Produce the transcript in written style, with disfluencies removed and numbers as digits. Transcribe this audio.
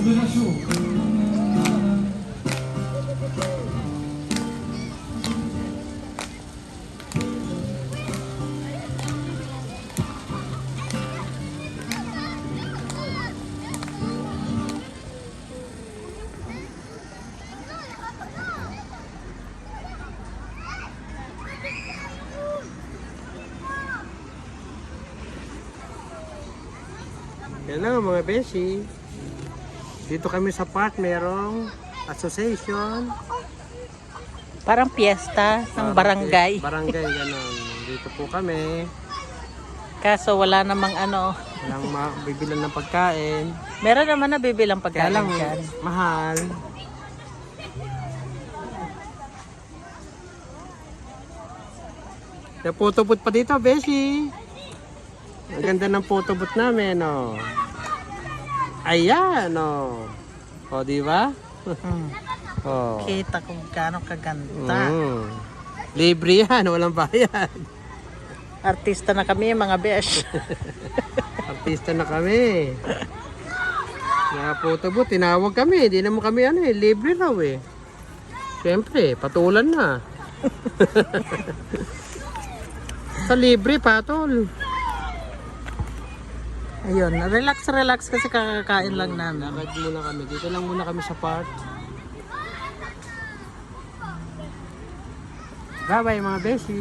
Hello mga beshi. Dito kami sa park, merong association. Parang piyesta ng barangay. Barangay, gano'n. Dito po kami. Kaso wala namang ano. Walang bibilan ng pagkain. Meron naman na bibilang Kaya pagkain lang, dyan. mahal. May photobooth pa dito, beshi. Ang ganda ng photobooth namin, oh. Ayan, oh. O, di ba? Oh. Kita kung gaano kaganda. Libre yan, walang bayad. Artista na kami mga besh. Artista na kami. Kaya photobooth, tinawag kami. Hindi naman kami ano eh, libre raw eh. Siyempre, patulan na. Sa libre, patol. Ayun, relax kasi kakakain lang namin. Lakad muna kami. Dito lang muna kami sa park. Bye-bye mga beshi.